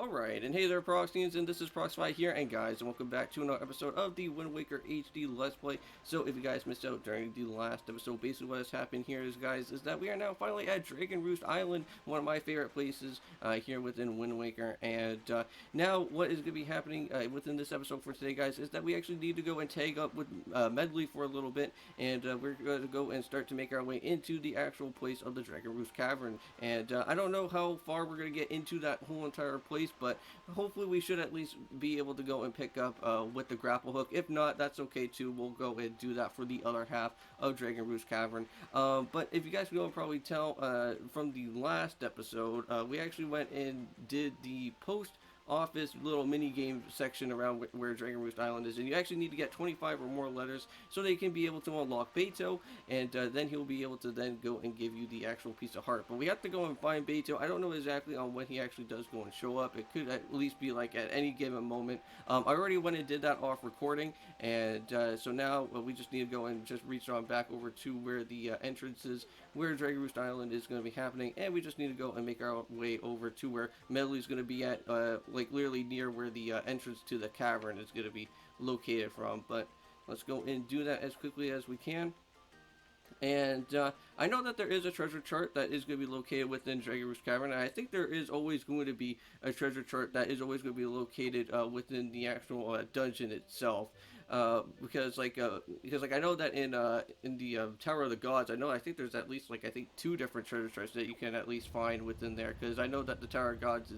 Alright, and hey there Proxyians, and this is Proxify here, and guys, and welcome back to another episode of the Wind Waker HD Let's Play. So if you guys missed out during the last episode, basically what has happened here is, guys, is that we are now finally at Dragon Roost Island, one of my favorite places here within Wind Waker, and now what is going to be happening within this episode for today, guys, is that we actually need to go and tag up with Medley for a little bit, and we're going to go and start to make our way into the actual place of the Dragon Roost Cavern, and I don't know how far we're going to get into that whole entire place, but hopefully we should at least be able to go and pick up with the grapple hook. If not, that's okay too. We'll go and do that for the other half of Dragon Roost Cavern. But if you guys can go and probably tell from the last episode, we actually went and did the post office little mini game section around where Dragon Roost Island is, and you actually need to get 25 or more letters so they can be able to unlock Beto, and then he'll be able to then go and give you the actual piece of heart. But we have to go and find Beto. I don't know exactly on when he actually does go and show up. It could at least be like at any given moment. I already went and did that off recording, and so now we just need to go and just reach on back over to where the entrance is, where Dragon Roost Island is going to be happening, and we just need to go and make our way over to where Medley's going to be at, like literally near where the entrance to the cavern is going to be located from. But let's go and do that as quickly as we can. And I know that there is a treasure chart that is going to be located within Dragon Roost Cavern, and I think there is always going to be a treasure chart that is always going to be located within the actual dungeon itself. Because I know that in the Tower of the Gods, I think there's at least I think 2 different treasure charts that you can at least find within there, because I know that the Tower of Gods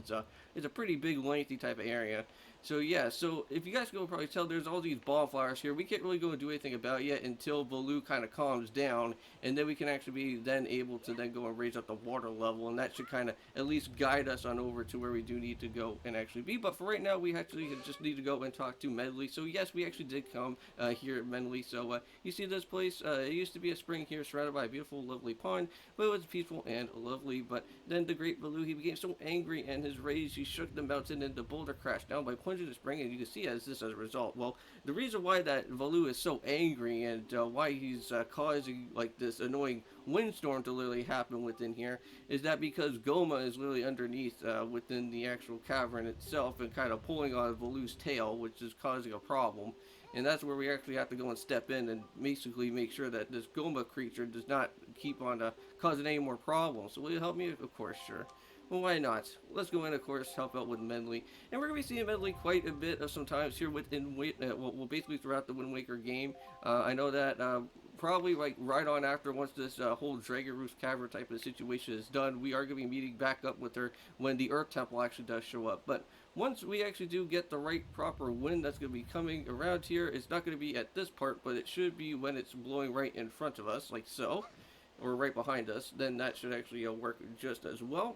is a pretty big, lengthy type of area. So yeah, so if you guys can probably tell, there's all these bonfires here. We can't really go and do anything about it yet until Valoo kind of calms down, and then we can actually be then able to then go and raise up the water level, and that should kind of at least guide us on over to where we do need to go and actually be. But for right now, we actually just need to go and talk to Medley. So yes, we actually did come here at Medley. So you see this place, it used to be a spring here surrounded by a beautiful, lovely pond, but it was peaceful and lovely. But then the great Valoo, he became so angry, and his rage, he shook the mountain, and the boulder crashed down by plunging the spring, and you can see as a result. Well, the reason why that Valoo is so angry, and why he's causing like this annoying windstorm to literally happen within here, is that because Goma is literally underneath within the actual cavern itself, and kind of pulling on Valoo's tail, which is causing a problem. And that's where we actually have to go and step in and basically make sure that this Goma creature does not keep on causing any more problems. So will you help me? Of course, sure. Well, why not? Let's go in, of course, help out with Medley. And we're going to be seeing Medley quite a bit of sometimes here within, well, basically throughout the Wind Waker game. I know that probably like right on after, once this whole Dragon Roost Cavern type of situation is done, we are going to be meeting back up with her when the Earth Temple actually does show up. But once we actually do get the right proper wind that's going to be coming around here, it's not going to be at this part, but it should be when it's blowing right in front of us, like so, or right behind us. Then that should actually work just as well.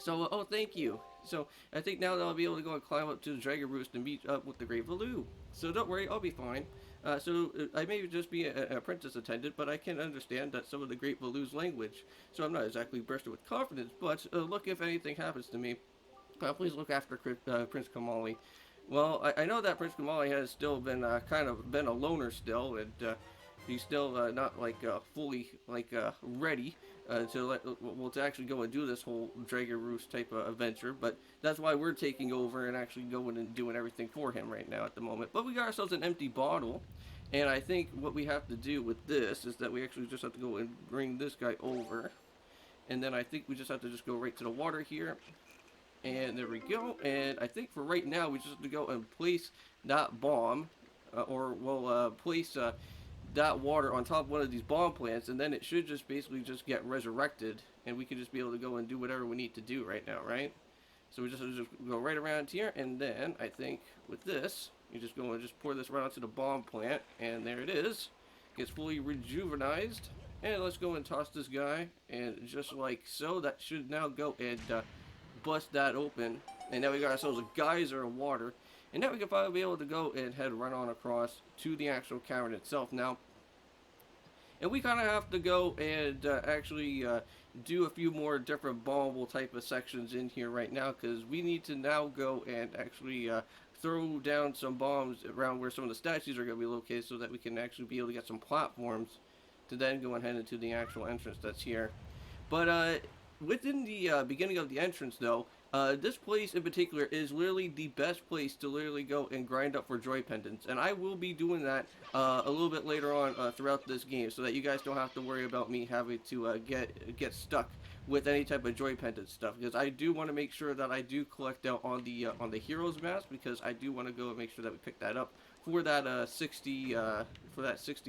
So, oh, thank you. So, I think now that I'll be able to go and climb up to the Dragon Roost and meet up with the Great Valoo. So, don't worry, I'll be fine. I may just be an apprentice attendant, but I can understand that some of the Great Valoo's language. So, I'm not exactly bursting with confidence, but look, if anything happens to me, please look after Prince Kamali. Well, I know that Prince Kamali has still been kind of been a loner still, and he's still not fully ready to actually go and do this whole Dragon Roost type of adventure. But that's why we're taking over and actually going and doing everything for him right now at the moment. But we got ourselves an empty bottle, and I think what we have to do with this is that we actually just have to go and bring this guy over, and then I think we just have to just go right to the water here. And there we go. And I think for right now, we just have to go and place that bomb, or we'll place that water on top of one of these bomb plants, and then it should just basically just get resurrected, and we can just be able to go and do whatever we need to do right now, right? So we just have to just go right around here, and then I think with this, you just go and just pour this right onto the bomb plant, and there it is. Gets fully rejuvenized. And let's go and toss this guy, and just like so, that should now go and bust that open, and now we got ourselves a geyser of water, and now we can finally be able to go and head right on across to the actual cavern itself now. And we kind of have to go and actually do a few more different bombable type of sections in here right now, because we need to now go and actually throw down some bombs around where some of the statues are going to be located, so that we can actually be able to get some platforms to then go and head into the actual entrance that's here. But within the beginning of the entrance, though, This place in particular is literally the best place to literally go and grind up for joy pendants, and I will be doing that a little bit later on throughout this game, so that you guys don't have to worry about me having to get stuck with any type of joy pendant stuff, because I do want to make sure that I do collect out on the heroes mask, because I do want to go and make sure that we pick that up for that 60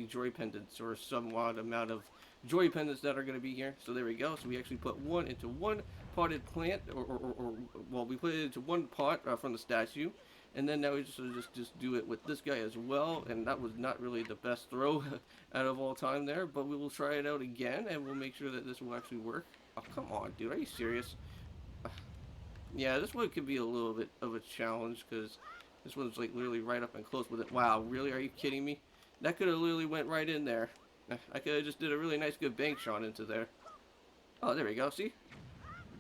joy pendants, or somewhat amount of joy pendants that are going to be here. So there we go. So we actually put one into one potted plant, or well, we put it into one pot from the statue, and then now we just do it with this guy as well. And that was not really the best throw out of all time there, but we will try it out again, and we'll make sure that this will actually work. Oh, come on, dude, are you serious? Yeah, this one could be a little bit of a challenge, because this one's like literally right up and close with it. Wow, really? Are you kidding me? That could have literally went right in there. I could have just did a really nice good bank shot into there. Oh, there we go. See?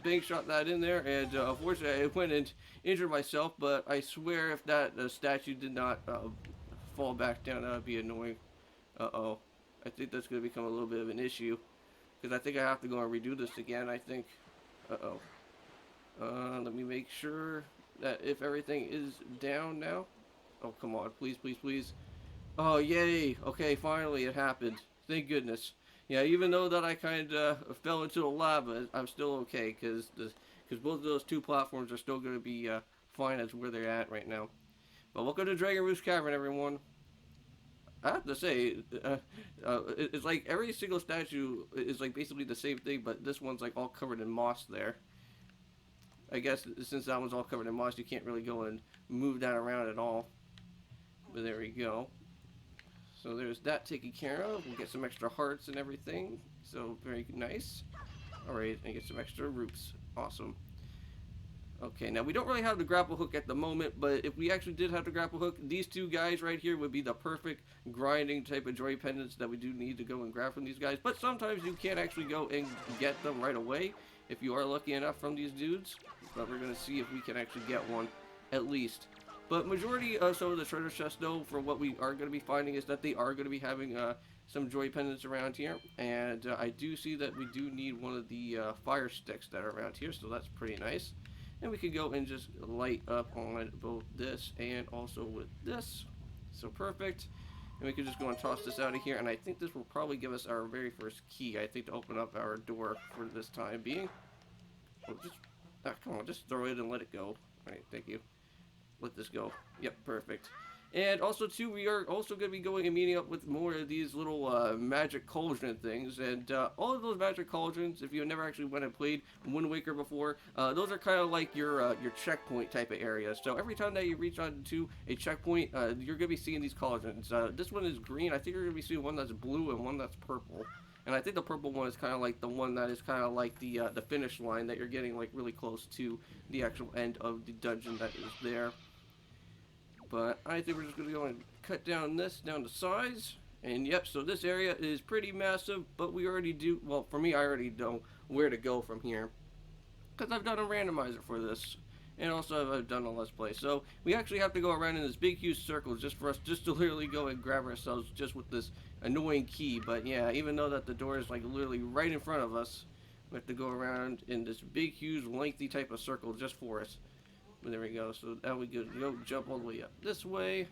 Bank shot that in there, and unfortunately I went and injured myself, but I swear if that statue did not fall back down, that would be annoying. Uh-oh. I think that's going to become a little bit of an issue, because I think I have to go and redo this again, I think. Uh-oh. Let me make sure that if everything is down now. Oh, come on. Please, please, please. Oh, yay. Okay, finally it happened. Thank goodness. Yeah, even though that I kind of fell into the lava, I'm still okay, because both of those two platforms are still going to be fine as where they're at right now. But welcome to Dragon Roost Cavern, everyone. I have to say, it's like every single statue is like basically the same thing, but this one's like all covered in moss there. I guess since that one's all covered in moss, you can't really go and move that around at all. But there we go. So there's that taken care of. We'll get some extra hearts and everything. So very nice. Alright, and get some extra roots. Awesome. Okay, now we don't really have the grapple hook at the moment, but if we actually did have the grapple hook, these two guys right here would be the perfect grinding type of joy pendants that we do need to go and grab from these guys. But sometimes you can't actually go and get them right away if you are lucky enough from these dudes. But we're going to see if we can actually get one, at least. But majority of some of the treasure chests, though, for what we are going to be finding is that they are going to be having some joy pendants around here. And I do see that we do need one of the fire sticks that are around here, so that's pretty nice. And we can go and just light up on both this and also with this. So perfect. And we can just go and toss this out of here. And I think this will probably give us our very first key, I think, to open up our door for this time being. Oh, come on, just throw it and let it go. Alright, thank you. Let this go. Yep, perfect. And also, too, we are also going to be going and meeting up with more of these little magic cauldron things. And all of those magic cauldrons, if you've never actually went and played Wind Waker before, those are kind of like your checkpoint type of areas. So every time that you reach out to a checkpoint, you're going to be seeing these cauldrons. This one is green. I think you're going to be seeing one that's blue and one that's purple. And I think the purple one is kind of like the one that is kind of like the finish line that you're getting like really close to the actual end of the dungeon that is there. But I think we're just going to go and cut down this down to size. And yep, so this area is pretty massive, but we already do, well, for me, I already know where to go from here, because I've done a randomizer for this, and also I've done a Let's Play. So we actually have to go around in this big, huge circle just for us just to literally go and grab ourselves just with this annoying key. But yeah, even though that the door is like literally right in front of us, we have to go around in this big, huge, lengthy type of circle just for us. But there we go. So now we go jump all the way up this way.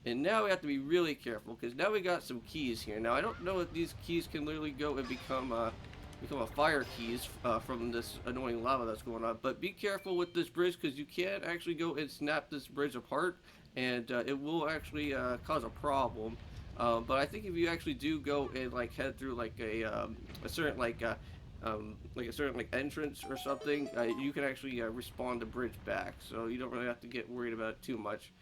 And now we have to be really careful, because now we got some keys here. Now I don't know if these keys can literally go and become a fire keys from this annoying lava that's going on. But be careful with this bridge, because you can actually go and snap this bridge apart, and it will actually cause a problem. But I think if you actually do go and like head through like a certain entrance or something, you can actually respawn the bridge back, so you don't really have to get worried about it too much.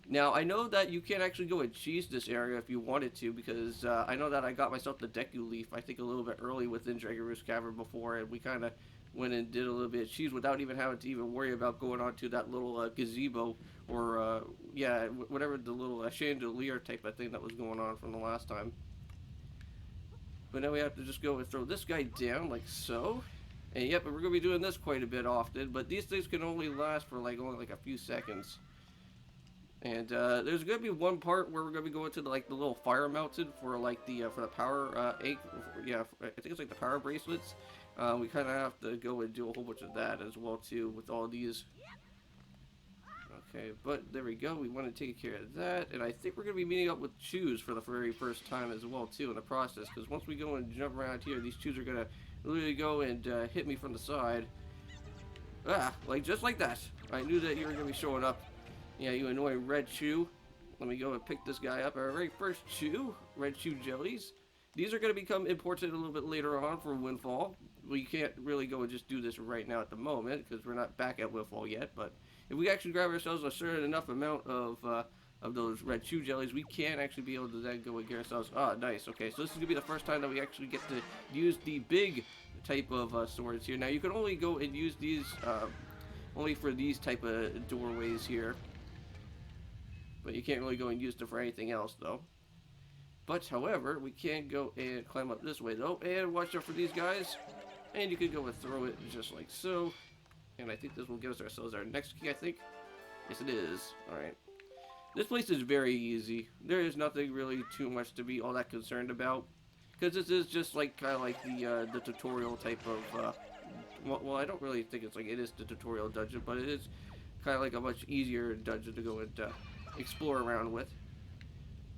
Now I know that you can't actually go and cheese this area if you wanted to, because I know that I got myself the Deku Leaf I think a little bit early within Dragon Roost Cavern before, and we kind of went and did a little bit of cheese without even having to even worry about going onto that little gazebo or yeah, whatever the little chandelier type of thing that was going on from the last time. But now we have to just go and throw this guy down like so. And yep, we're going to be doing this quite a bit often, but these things can only last for like only like a few seconds. And there's going to be one part where we're going to be going to the little fire mountain for like the power yeah, I think it's like the power bracelets. We kind of have to go and do a whole bunch of that as well too with all these. Okay, but there we go. We want to take care of that, and I think we're going to be meeting up with chews for the very first time as well too in the process, because once we go and jump around here, these chews are going to literally go and hit me from the side. Ah, like just like that. I knew that you were going to be showing up. Yeah, you annoying red chew. Let me go and pick this guy up. Our very first chew, red chew jellies. These are going to become important a little bit later on for Windfall. We can't really go and just do this right now at the moment because we're not back at Windfall yet, but if we actually grab ourselves a certain enough amount of those red chew jellies, we can actually be able to then go and get ourselves. Ah, nice. Okay, so this is gonna be the first time that we actually get to use the big type of swords here. Now you can only go and use these only for these type of doorways here, but you can't really go and use them for anything else though. But however, we can go and climb up this way though, and watch out for these guys. And you can go and throw it just like so. And I think this will give us ourselves our next key, I think. Yes, it is. Alright. This place is very easy. There is nothing really too much to be all that concerned about. Because this is just like kind of like the tutorial type of... well, I don't really think it's like it is the tutorial dungeon, but it is kind of like a much easier dungeon to go and explore around with.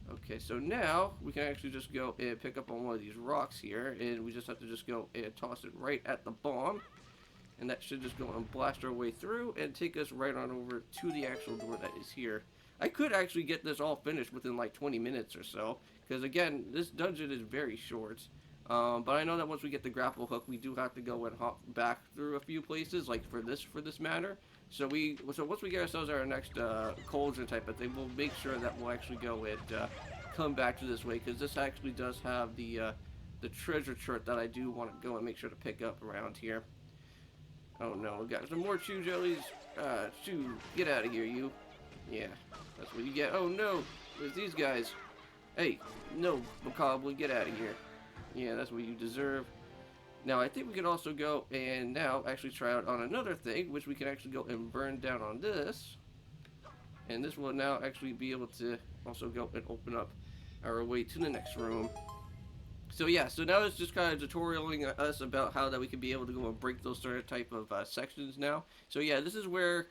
Okay, so now we can actually just go and pick up on one of these rocks here, and we just have to just go and toss it right at the bomb, and that should just go and blast our way through and take us right on over to the actual door that is here. I could actually get this all finished within like 20 minutes or so, because again, this dungeon is very short. But I know that once we get the grapple hook, we do have to go and hop back through a few places, like for this matter. So once we get ourselves our next cauldron type of thing, we'll make sure that we'll actually go and come back to this way, because this actually does have the treasure chart that I do want to go and make sure to pick up around here. Oh no, we got some more chew jellies. Chew, get out of here, you. Yeah, that's what you get. Oh no, there's these guys. Hey, no, Macabre, get out of here. Yeah, that's what you deserve. Now, I think we can also go and now actually try out on another thing, which we can actually go and burn down on this. And this will now actually be able to also go and open up our way to the next room. So yeah, so now it's just kind of tutorialing us about how that we can be able to go and break those sort of type of sections now. So yeah, this is where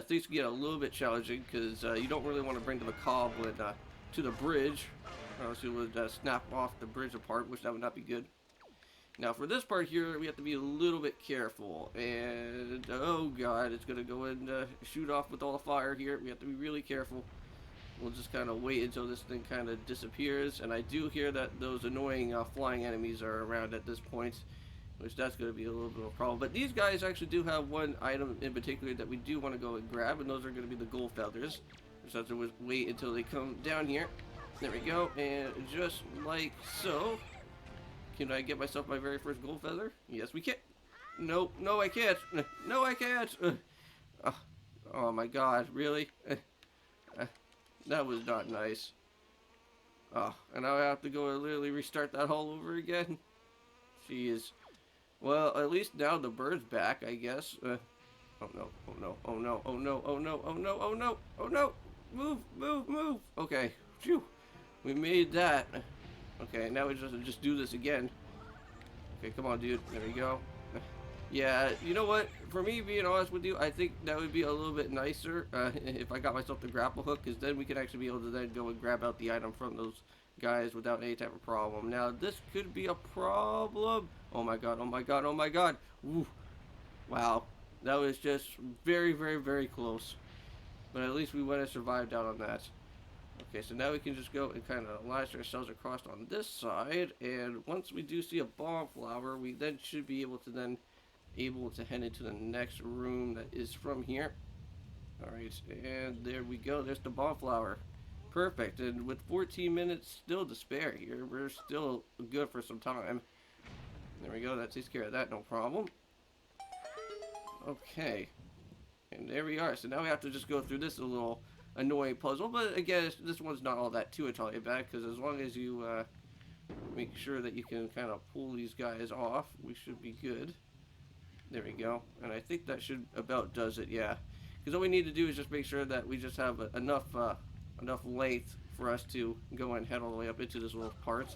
things get a little bit challenging, because you don't really want to bring the Macabre to the bridge, or else it would snap off the bridge apart, which that would not be good. Now for this part here, we have to be a little bit careful, and oh god, it's going to go and shoot off with all the fire here. We have to be really careful. We'll just kind of wait until this thing kind of disappears, and I do hear that those annoying flying enemies are around at this point, which that's going to be a little bit of a problem. But these guys actually do have one item in particular that we do want to go and grab, and those are going to be the gold feathers. Just have to wait until they come down here. There we go, and just like so. Can I get myself my very first gold feather? Yes, we can. No, no, I can't. No, I can't. Oh my god, really? That was not nice. Oh, and now I have to go and literally restart that all over again. Jeez. Well, at least now the bird's back, I guess. Oh no, oh no, oh no, oh no, oh no, oh no, oh no, oh no. Move, move, move. Okay, phew. We made that. Okay, now we just do this again. Okay, come on, dude. There we go. Yeah, you know what? For me, being honest with you, I think that would be a little bit nicer if I got myself the grapple hook, because then we could actually be able to then go and grab out the item from those guys without any type of problem. Now, this could be a problem. Oh my god, oh my god, oh my god. Ooh. Wow. That was just very, very, very close. But at least we went and survived out on that. Okay, so now we can just go and kind of launch ourselves across on this side, and once we do see a bomb flower, we then should be able to head into the next room that is from here. Alright, and there we go, there's the bomb flower. Perfect, and with 14 minutes still to spare here, we're still good for some time. There we go, that takes care of that, no problem. Okay, and there we are. So now we have to just go through this little annoying puzzle, but again, this one's not all that too entirely bad, because as long as you make sure that you can kind of pull these guys off, we should be good. There we go, and I think that should about does it, yeah. Because all we need to do is just make sure that we just have enough length for us to go and head all the way up into this little part.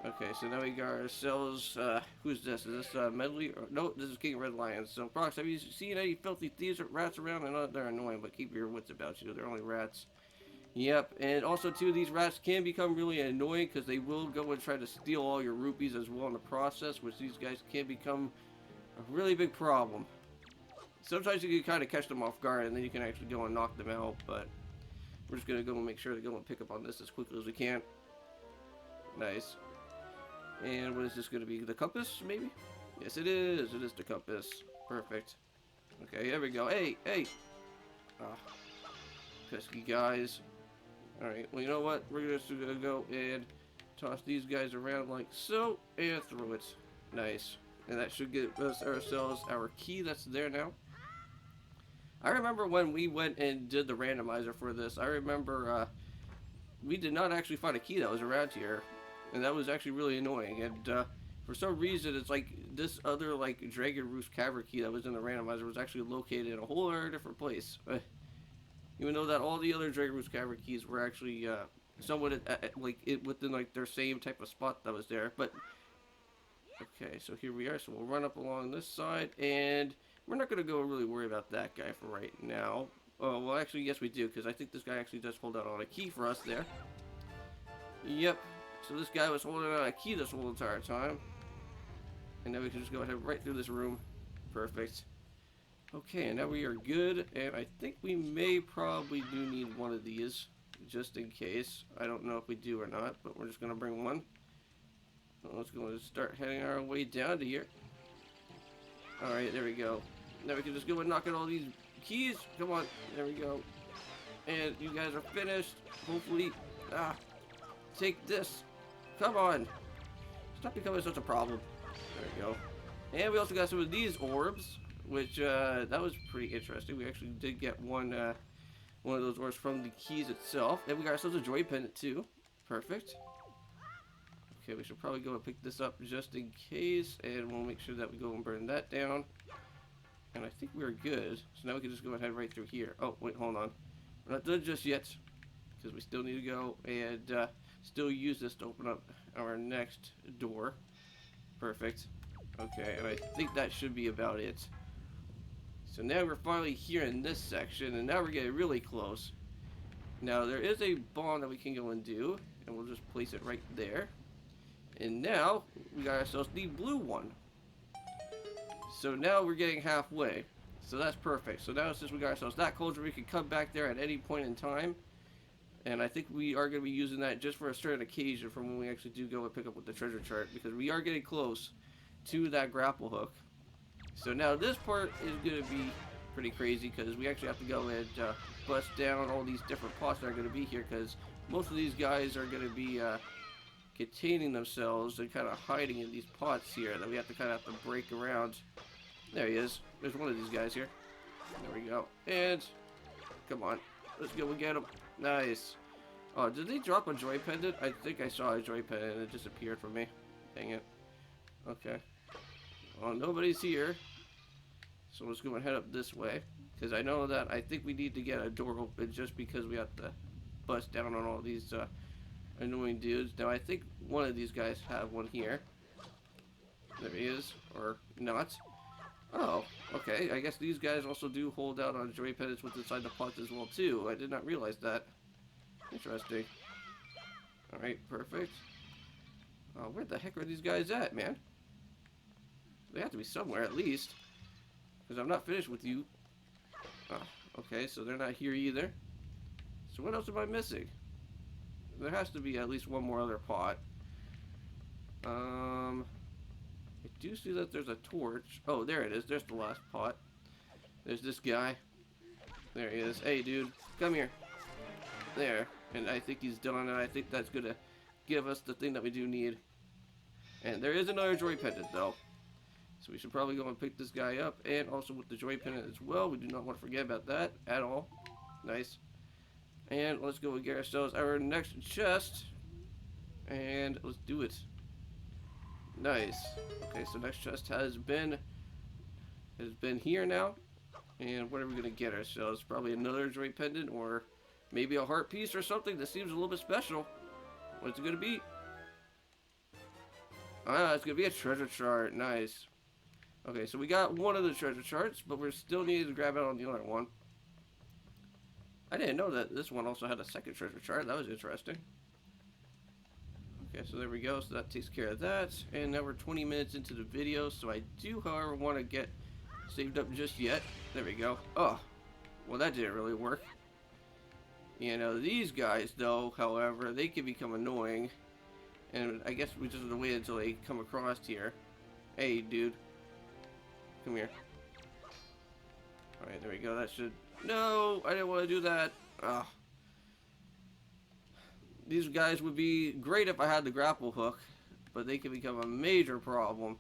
Okay, so now we got ourselves, who's this? Is this, Medley? Or, no, this is King Red Lion. So, Prox, have you seen any filthy thieves or rats around? I know they're annoying, but keep your wits about you. They're only rats. Yep, and also, too, these rats can become really annoying because they will go and try to steal all your rupees as well in the process, which these guys can become a really big problem. Sometimes you can kind of catch them off guard, and then you can actually go and knock them out, but we're just going to go and make sure to go and pick up on this as quickly as we can. Nice. And what is this going to be? The compass, maybe? Yes, it is. It is the compass. Perfect. Okay, here we go. Hey, hey! Ah, pesky guys. Alright, well, you know what? We're just going to go and toss these guys around like so, and throw it. Nice. And that should give us ourselves our key that's there now. I remember when we went and did the randomizer for this, I remember we did not actually find a key that was around here. And that was actually really annoying. And for some reason, it's like this other like Dragon Roost Cavern key that was in the randomizer was actually located in a whole other different place. Even though that all the other Dragon Roost Cavern keys were actually somewhat within like their same type of spot that was there. But okay, so here we are. So we'll run up along this side, and we're not gonna go really worry about that guy for right now. Oh well, actually yes we do, because I think this guy actually does hold out on a key for us there. Yep. So this guy was holding on a key this whole entire time. And now we can just go ahead right through this room. Perfect. Okay, and now we are good. And I think we may probably do need one of these. Just in case. I don't know if we do or not, but we're just going to bring one. So let's go and start heading our way down to here. Alright, there we go. Now we can just go and knock out all these keys. Come on. There we go. And you guys are finished. Hopefully. Take this. Come on. Stop becoming such a problem. There we go. And we also got some of these orbs, which that was pretty interesting. We actually did get one of those orbs from the keys itself. And we got ourselves a joy pendant too. Perfect. Okay, we should probably go and pick this up just in case, and we'll make sure that we go and burn that down. And I think we're good. So now we can just go ahead right through here. Oh, wait, hold on. We're not done just yet, because we still need to go and still use this to open up our next door. Perfect. Okay, and I think that should be about it. So now we're finally here in this section, and now we're getting really close. Now there is a bomb that we can go and do, and we'll just place it right there. And now we got ourselves the blue one. So now we're getting halfway. So that's perfect. So now since we got ourselves that cauldron, we can come back there at any point in time. And I think we are going to be using that just for a certain occasion for when we actually do go and pick up with the treasure chart. Because we are getting close to that grapple hook. So now this part is going to be pretty crazy because we actually have to go and bust down all these different pots that are going to be here. Because most of these guys are going to be containing themselves and kind of hiding in these pots here that we have to kind of break around. There he is. There's one of these guys here. There we go. And come on. Let's go and get him. Nice. Oh, did they drop a joy pendant? I think I saw a joy pendant and it disappeared from me. Dang it. Okay. Well, nobody's here. So let's go and head up this way. Because I know that I think we need to get a door open just because we have to bust down on all these annoying dudes. Now I think one of these guys have one here. There he is. Or not. Oh, okay. I guess these guys also do hold out on joy pendants with inside the pots as well too. I did not realize that. Interesting. Alright, perfect. Where the heck are these guys at, man? They have to be somewhere at least. Because I'm not finished with you. Okay, so they're not here either. So what else am I missing? There has to be at least one more other pot. I do see that there's a torch. Oh, there it is. There's the last pot. There's this guy. There he is. Hey, dude. Come here. There. And I think he's done, and I think that's going to give us the thing that we do need. And there is another joy pendant, though. So we should probably go and pick this guy up. And also with the joy pendant as well. We do not want to forget about that at all. Nice. And let's go and get ourselves our next chest. And let's do it. Nice. Okay, so next chest has been here now. And what are we going to get ourselves? Probably another joy pendant or maybe a heart piece or something that seems a little bit special. What's it going to be? Ah, it's gonna be a treasure chart. Nice. Okay, so we got one of the treasure charts, but we're still needing to grab out on the other one. I didn't know that this one also had a second treasure chart. That was interesting. Okay, so there we go. So that takes care of that. And now we're 20 minutes into the video. So I do, however, want to get saved up just yet. There we go. Oh, well, that didn't really work. You know, these guys, though, however, they can become annoying. And I guess we just have to wait until they come across here. Hey, dude. Come here. Alright, there we go. That should... No! I didn't want to do that. Ugh. These guys would be great if I had the grapple hook, but they can become a major problem.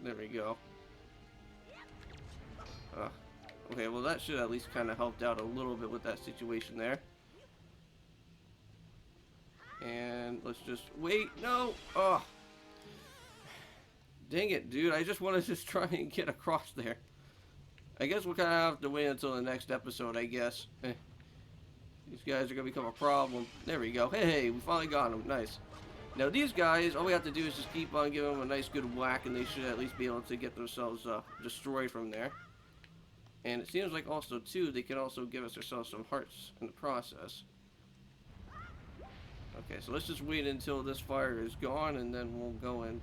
There we go. Okay, well that should at least kind of helped out a little bit with that situation there. And let's just wait. No! Oh! Dang it, dude. I just want to just try and get across there. I guess we'll kind of have to wait until the next episode, I guess. These guys are going to become a problem. There we go. Hey, we finally got them. Nice. Now, these guys, all we have to do is just keep on giving them a nice good whack, and they should at least be able to get themselves destroyed from there. And it seems like also, too, they can also give us ourselves some hearts in the process. Okay, so let's just wait until this fire is gone, and then we'll go and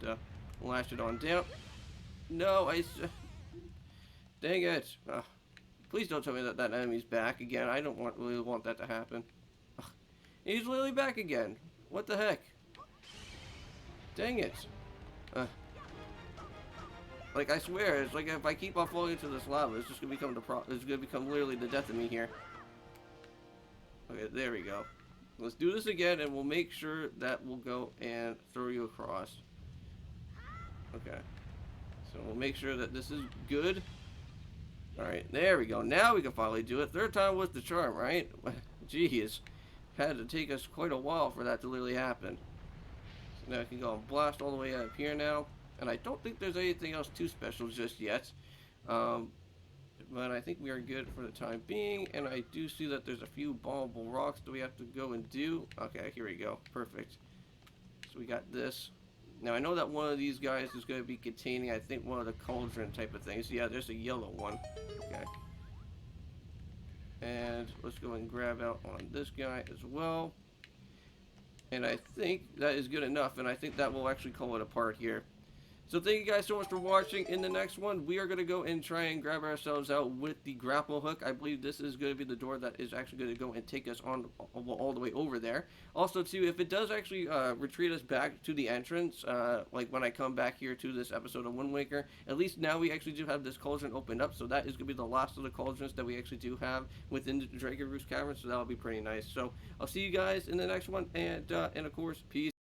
lash it on down. No, dang it. Please don't tell me that that enemy's back again. I don't really want that to happen. Ugh. He's literally back again. What the heck? Dang it. Like, I swear, it's like if I keep on falling into this lava, it's just gonna become it's gonna become literally the death of me here. Okay, there we go. Let's do this again, and we'll make sure that we'll go and throw you across. Okay. So we'll make sure that this is good. Alright, there we go. Now we can finally do it. Third time was the charm, right? Jeez. Had to take us quite a while for that to really happen. So now I can go and blast all the way up here now. And I don't think there's anything else too special just yet. But I think we are good for the time being. And I do see that there's a few bombable rocks that we have to go and do. Okay, here we go. Perfect. So we got this. Now I know that one of these guys is going to be containing, I think, one of the cauldron type of things. Yeah, there's a yellow one. Okay. And let's go and grab out on this guy as well. And I think that is good enough, and I think that will actually call it a part here. So thank you guys so much for watching. In the next one, we are going to go and try and grab ourselves out with the grapple hook. I believe this is going to be the door that is actually going to go and take us on all the way over there. Also, too, if it does actually retreat us back to the entrance, like when I come back here to this episode of Wind Waker, at least now we actually do have this cauldron opened up. So that is going to be the last of the cauldrons that we actually do have within the Dragon Roost Cavern. So that'll be pretty nice. So I'll see you guys in the next one. And of course, peace.